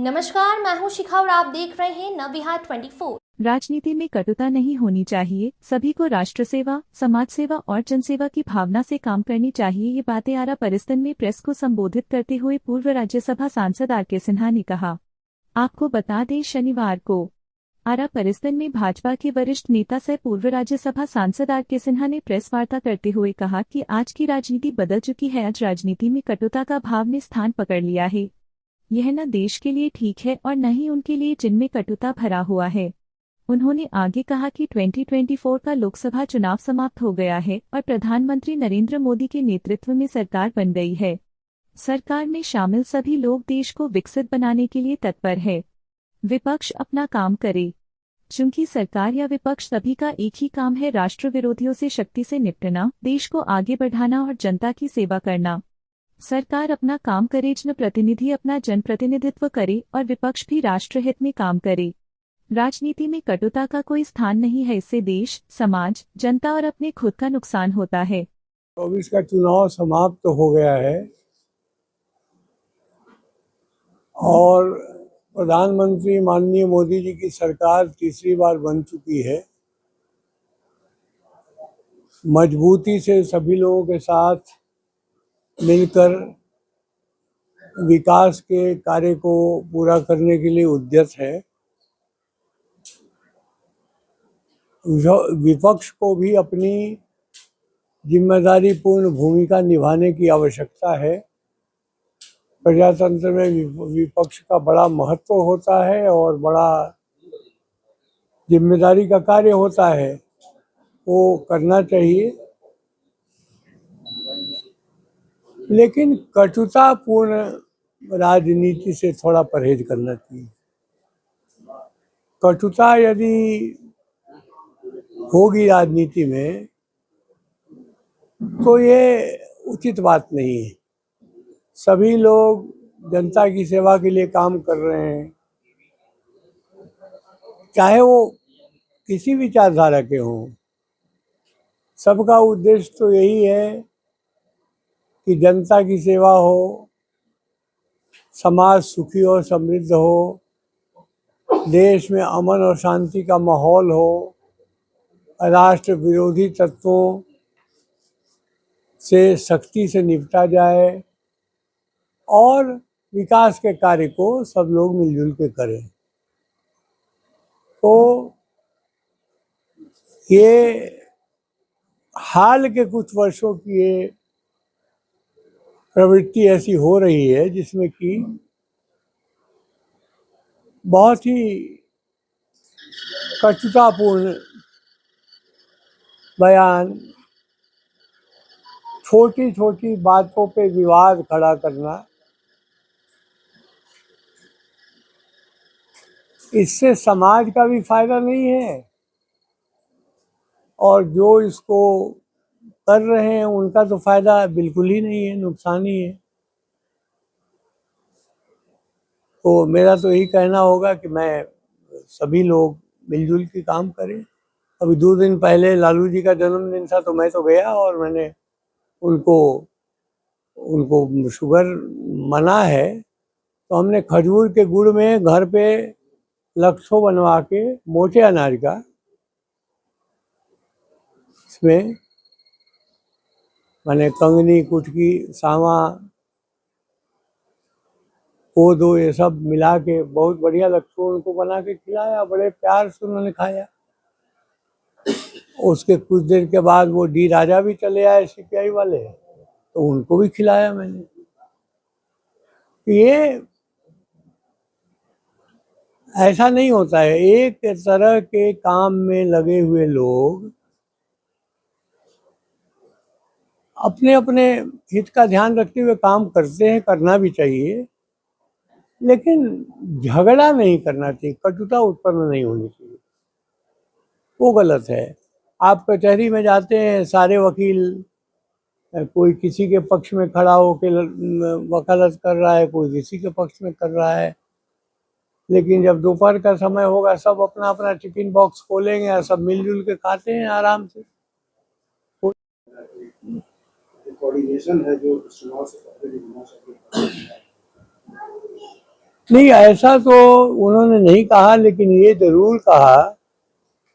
नमस्कार, मैं हूं शिखा और आप देख रहे हैं नवविहार 24। राजनीति में कटुता नहीं होनी चाहिए। सभी को राष्ट्र सेवा, समाज सेवा और जनसेवा की भावना से काम करनी चाहिए। ये बातें आरा परिसर में प्रेस को संबोधित करते हुए पूर्व राज्यसभा सांसद आर के सिन्हा ने कहा। आपको बता दें, शनिवार को आरा परिसर में भाजपा के वरिष्ठ नेता सह पूर्व राज्यसभा सांसद आर के सिन्हा ने प्रेस वार्ता करते हुए कहा कि आज की राजनीति बदल चुकी है। आज राजनीति में कटुता का भाव ने स्थान पकड़ लिया है। यह न देश के लिए ठीक है और न ही उनके लिए जिनमें कटुता भरा हुआ है। उन्होंने आगे कहा कि 2024 का लोकसभा चुनाव समाप्त हो गया है और प्रधानमंत्री नरेंद्र मोदी के नेतृत्व में सरकार बन गई है। सरकार में शामिल सभी लोग देश को विकसित बनाने के लिए तत्पर है। विपक्ष अपना काम करे। चूंकि सरकार या विपक्ष सभी का एक ही काम है, राष्ट्र विरोधियों से शक्ति से निपटना, देश को आगे बढ़ाना और जनता की सेवा करना। सरकार अपना काम करे, जनप्रतिनिधि अपना जनप्रतिनिधित्व करे और विपक्ष भी राष्ट्रहित में काम करे। राजनीति में कटुता का कोई स्थान नहीं है। इससे देश, समाज, जनता और अपने खुद का नुकसान होता है। 24 का चुनाव समाप्त तो हो गया है और प्रधानमंत्री माननीय मोदी जी की सरकार तीसरी बार बन चुकी है। मजबूती से सभी लोगों के साथ मिलकर विकास के कार्य को पूरा करने के लिए उद्यत है। विपक्ष को भी अपनी जिम्मेदारी पूर्ण भूमिका निभाने की आवश्यकता है। प्रजातंत्र में विपक्ष का बड़ा महत्व होता है और बड़ा जिम्मेदारी का कार्य होता है, वो करना चाहिए। लेकिन कटुतापूर्ण राजनीति से थोड़ा परहेज करना चाहिए। कटुता यदि होगी राजनीति में तो ये उचित बात नहीं है। सभी लोग जनता की सेवा के लिए काम कर रहे हैं, चाहे वो किसी विचारधारा के हों। सबका उद्देश्य तो यही है कि जनता की सेवा हो, समाज सुखी और समृद्ध हो, देश में अमन और शांति का माहौल हो, राष्ट्र विरोधी तत्वों से सख्ती से निपटा जाए और विकास के कार्य को सब लोग मिलजुल के करें। तो ये हाल के कुछ वर्षों की ये प्रवृत्ति ऐसी हो रही है जिसमें कि बहुत ही कटुतापूर्ण बयान, छोटी छोटी बातों पे विवाद खड़ा करना, इससे समाज का भी फायदा नहीं है और जो इसको कर रहे हैं उनका तो फायदा बिल्कुल ही नहीं है, नुकसान ही है। तो मेरा तो यही कहना होगा कि मैं सभी लोग मिलजुल के काम करें। अभी 2 दिन पहले लालू जी का जन्मदिन था तो मैं तो गया और मैंने उनको शुगर मना है तो हमने खजूर के गुड़ में घर पे लच्छो बनवा के मोटे अनाज का, इसमें मैंने कंगनी, कुटकी, सावा, कोदो ये सब मिला के बहुत बढ़िया लच्छो उनको बना के खिलाया। बड़े प्यार से उन्होंने खाया। उसके कुछ देर के बाद वो डी राजा भी चले आए, सीपीआई वाले, तो उनको भी खिलाया मैंने। ये ऐसा नहीं होता है। एक तरह के काम में लगे हुए लोग अपने अपने हित का ध्यान रखते हुए काम करते हैं, करना भी चाहिए, लेकिन झगड़ा नहीं करना चाहिए, कटुता उत्पन्न नहीं होनी चाहिए, वो गलत है। आप कचहरी में जाते हैं, सारे वकील, कोई किसी के पक्ष में खड़ा होकर वकालत कर रहा है, कोई किसी के पक्ष में कर रहा है, लेकिन जब दोपहर का समय होगा सब अपना अपना टिफिन बॉक्स खोलेंगे और सब मिलजुल के खाते हैं आराम से। कोऑर्डिनेशन है जो चुनाव से पहले भी होना चाहिए। नहीं, ऐसा तो उन्होंने नहीं कहा, लेकिन ये जरूर कहा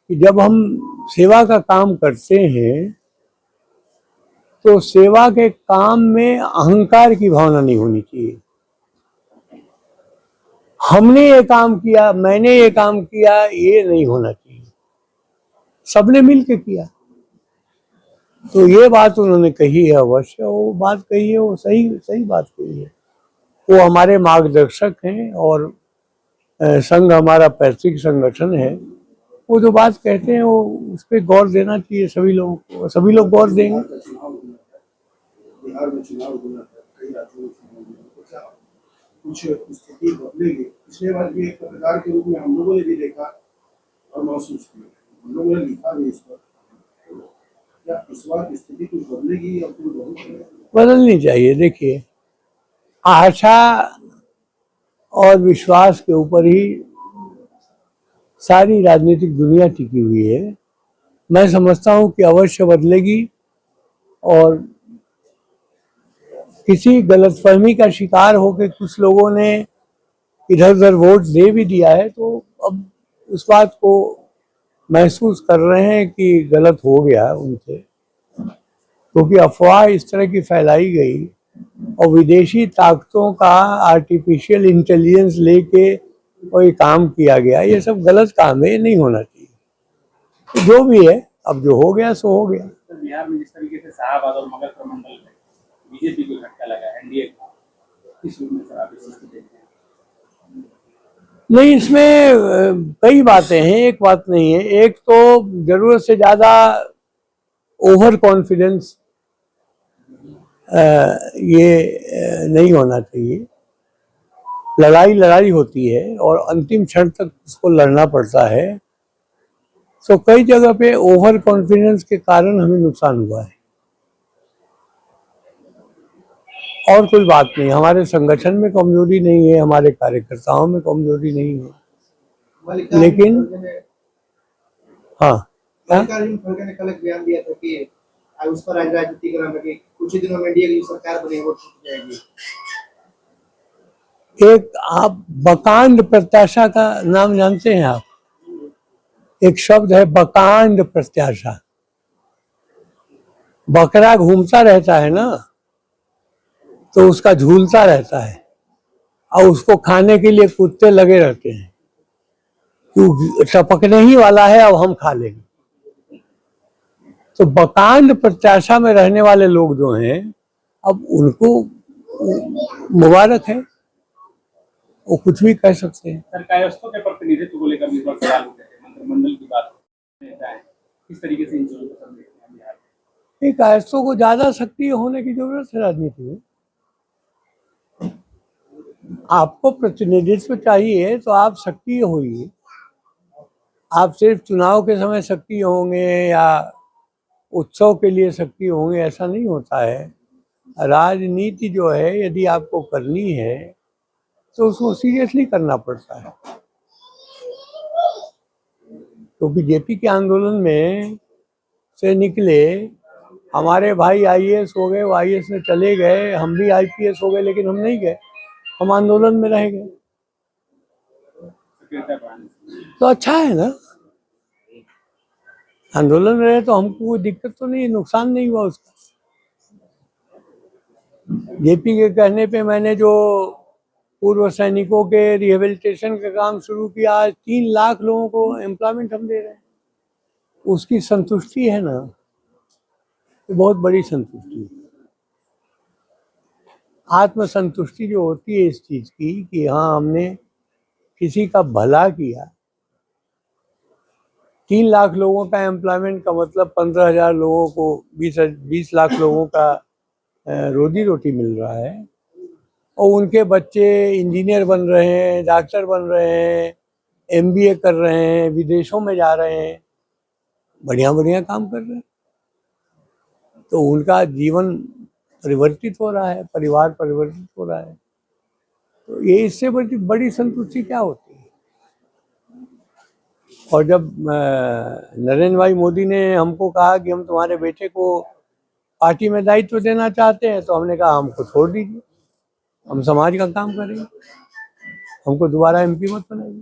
कि जब हम सेवा का काम करते हैं तो सेवा के काम में अहंकार की भावना नहीं होनी चाहिए। हमने ये काम किया, मैंने ये काम किया, ये नहीं होना चाहिए। सबने मिल के किया। तो ये बात उन्होंने कही है, अवश्य वो बात कही है, वो सही सही बात कही है। वो हमारे मार्गदर्शक हैं और संघ हमारा पैतृक संगठन है। वो जो बात कहते हैं वो उस पर गौर देना चाहिए सभी लोगों को, सभी लोग गौर देंगे। बिहार में चुनाव होना था, कई राज्यों में चुनाव होना था, कुछ स्थिति बदलेगी। पिछले बार भी एक पत्रकार के रूप में हम लोगों ने भी देखा और महसूस किया, हम लोगों ने लिखा भी इस पर। क्या इस बार स्थिति कुछ बदलेगी या कुछ बदलनी चाहिए? देखिए, आशा और विश्वास के ऊपर ही सारी राजनीतिक दुनिया टिकी हुई है। मैं समझता हूँ कि अवश्य बदलेगी, और किसी गलतफहमी का शिकार होकर कुछ लोगों ने इधर उधर वोट दे भी दिया है, तो अब उस बात को महसूस कर रहे हैं कि गलत हो गया उनसे, क्योंकि अफवाह इस तरह की फैलाई गई और विदेशी ताकतों का आर्टिफिशियल इंटेलिजेंस लेके कोई काम किया गया। ये सब गलत काम है, ये नहीं होना चाहिए। तो जो भी है, अब जो हो गया सो हो गया। बिहार में जिस तरीके से शाहबाद और मगध प्रमंडल में बीजेपी को झटका लगा, एनडीए को, इस रूप में सर आप इसको देखते हैं? नहीं, इसमें कई बातें हैं, एक बात नहीं है। एक तो जरूरत से ज्यादा ओवर कॉन्फिडेंस ये नहीं होना चाहिए। लड़ाई लड़ाई होती है और अंतिम क्षण तक उसको लड़ना पड़ता है। तो कई जगह पे ओवर कॉन्फिडेंस के कारण हमें नुकसान हुआ है, और कोई बात नहीं। हमारे संगठन में कमजोरी नहीं है, हमारे कार्यकर्ताओं में कमजोरी नहीं है, लेकिन हाँ, मल्लिकार्जुन खड़गे ने कल एक बयान दिया था कि उस पर आज राजनीति करना है कि कुछ ही दिनों में एनडीए की सरकार बनी, वो टूट जाएगी। एक आप बकांड प्रत्याशा का नाम जानते हैं आप? एक शब्द है बकांड प्रत्याशा। बकरा घूमता रहता है ना, तो उसका झूलता रहता है, और उसको खाने के लिए कुत्ते लगे रहते हैं। टपकने ही वाला है, अब हम खा लेंगे। तो बकांड प्रत्याशा में रहने वाले लोग जो हैं, अब उनको मुबारक है, वो कुछ भी कह सकते हैं। सर, कायस्थों के प्रतिनिधित्व को लेकर भी बहुत सवाल उठे थे, मंत्रिमंडल की बात है, किस तरीके से इन चीजों को देखते हैं बिहार में? कायस्थों को ज्यादा सक्रिय होने की जरूरत है राजनीति में। आपको प्रतिनिधित्व चाहिए तो आप सक्रिय होइए। आप सिर्फ चुनाव के समय सक्रिय होंगे या उत्सव के लिए सक्रिय होंगे, ऐसा नहीं होता है। राजनीति जो है, यदि आपको करनी है तो उसको सीरियसली करना पड़ता है। तो बीजेपी के आंदोलन में से निकले हमारे भाई आईएएस हो गए, वो आईएएस में चले गए, हम भी आईपीएस हो गए, लेकिन हम नहीं गए, हम आंदोलन में रह गए। तो अच्छा है ना, आंदोलन में रहे तो हमको कोई दिक्कत तो नहीं, नुकसान नहीं हुआ उसका। जेपी के कहने पे मैंने जो पूर्व सैनिकों के रिहेबिलिटेशन का काम शुरू किया, आज 3 लाख लोगों को एम्प्लॉयमेंट हम दे रहे हैं। उसकी संतुष्टि है ना, बहुत बड़ी संतुष्टि है। आत्मसंतुष्टि जो होती है इस चीज की कि हाँ, हमने किसी का भला किया। 3 लाख लोगों का एम्प्लॉयमेंट का मतलब 15,000 लोगों को, 20 लाख लोगों का रोजी रोटी मिल रहा है, और उनके बच्चे इंजीनियर बन रहे हैं, डॉक्टर बन रहे हैं, एमबीए कर रहे हैं, विदेशों में जा रहे हैं, बढ़िया बढ़िया काम कर रहे हैं। तो उनका जीवन परिवर्तित हो रहा है, परिवार परिवर्तित हो रहा है। तो ये इससे बड़ी संतुष्टि क्या होती है? और जब नरेंद्र भाई मोदी ने हमको कहा कि हम तुम्हारे बेटे को पार्टी में दायित्व देना चाहते हैं, तो हमने कहा हमको छोड़ दीजिए, हम समाज का काम करेंगे। हमको दोबारा MP मत बनाइए।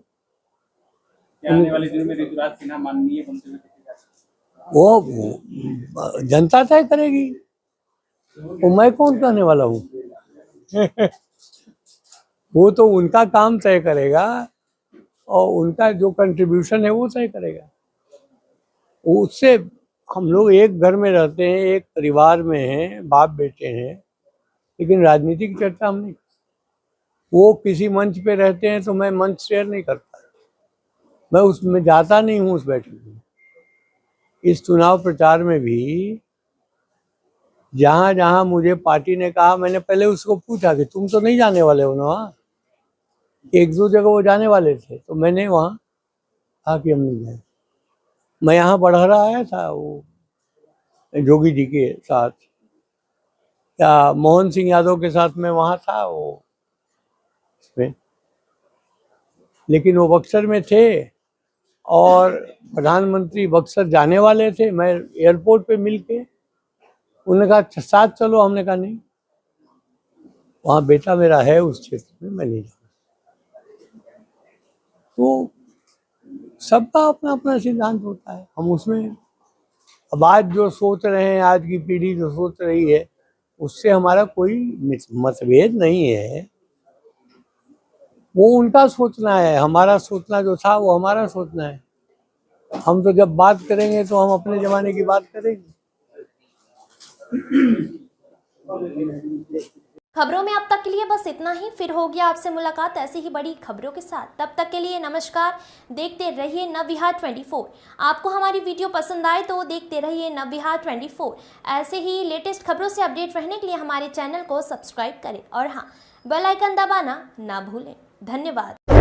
क्या आने वाले दिनों में ऋतुराज सिन्हा माननीय बनते हुए देखे जा सकते वो जनता तय करेगी, वो मैं कौन कहने वाला हूँ। वो तो उनका काम तय करेगा और उनका जो कंट्रीब्यूशन है वो तय करेगा। उससे हम लोग एक घर में रहते हैं, एक परिवार में हैं, बाप बेटे हैं, लेकिन राजनीति की चर्चा हम नहीं। वो किसी मंच पे रहते हैं तो मैं मंच शेयर नहीं करता, मैं उसमें जाता नहीं हूँ उस बैठक में। इस चुनाव प्रचार में भी जहाँ जहाँ मुझे पार्टी ने कहा, मैंने पहले उसको पूछा कि तुम तो नहीं जाने वाले हो ना वहाँ। एक दो जगह वो जाने वाले थे तो मैंने वहाँ कहा कि हम नहीं जाए। मैं यहाँ बढ़हरा आया था वो जोगी जी के साथ, या मोहन सिंह यादव के साथ मैं वहाँ था वो इसमें, लेकिन वो बक्सर में थे और प्रधानमंत्री बक्सर जाने वाले थे। मैं एयरपोर्ट पे मिल के उन्होंने कहा साथ चलो, हमने कहा नहीं, वहाँ बेटा मेरा है उस क्षेत्र में, मैं नहीं जाऊँ। तो सबका अपना अपना सिद्धांत होता है, हम उसमें अब आज जो सोच रहे हैं, आज की पीढ़ी जो सोच रही है, उससे हमारा कोई मतभेद नहीं है। वो उनका सोचना है, हमारा सोचना जो था वो हमारा सोचना है। हम तो जब बात करेंगे तो हम अपने जमाने की बात करेंगे। खबरों में अब तक के लिए बस इतना ही। फिर होगी आपसे मुलाकात ऐसी ही बड़ी खबरों के साथ। तब तक के लिए नमस्कार। देखते रहिए नवविहार 24। आपको हमारी वीडियो पसंद आए तो देखते रहिए नवविहार 24। ऐसे ही लेटेस्ट खबरों से अपडेट रहने के लिए हमारे चैनल को सब्सक्राइब करें और हाँ, बेल आइकन दबाना ना भूलें। धन्यवाद।